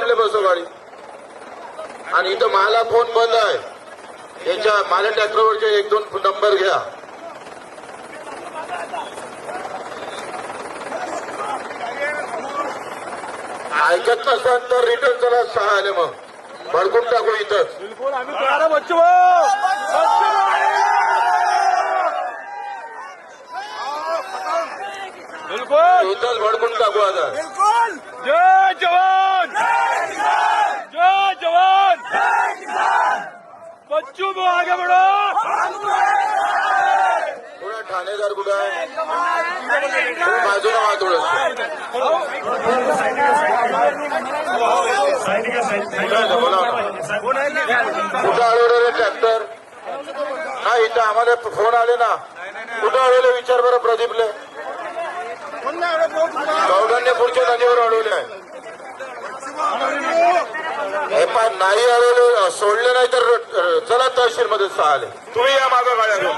म्हणले बसव गाडी. आणि इथं मला फोन बंद आहे. याच्या माझ्या ट्रॅक्टरवरचे 1-2 नंबर घ्या. ऐकत नसेल तर रिटर्न चला 6 आले मग भडकून टाकू इथंच. बिल्कुल आम्ही तयार आहे बच्चू बिल्कुल इथंच भडकून टाकू आता. जय जवान जय जवान बच्चू को आगे बढ़ो. थोडा ठाणेदार कुठं आहे? बाजूला वा थोडं. कुठं अडवलं रे ट्रॅक्टर? हा इथं आम्हाला फोन आले ना. कुठं अडवले विचार बरं प्रदीपले. गौडांनी पुढच्या नदीवर अडवले आहे. हे पण नाही अडवले सोडले नाही तर चला तहसील मध्ये 6 आले. तुम्ही या मागं गाड्या घेऊन.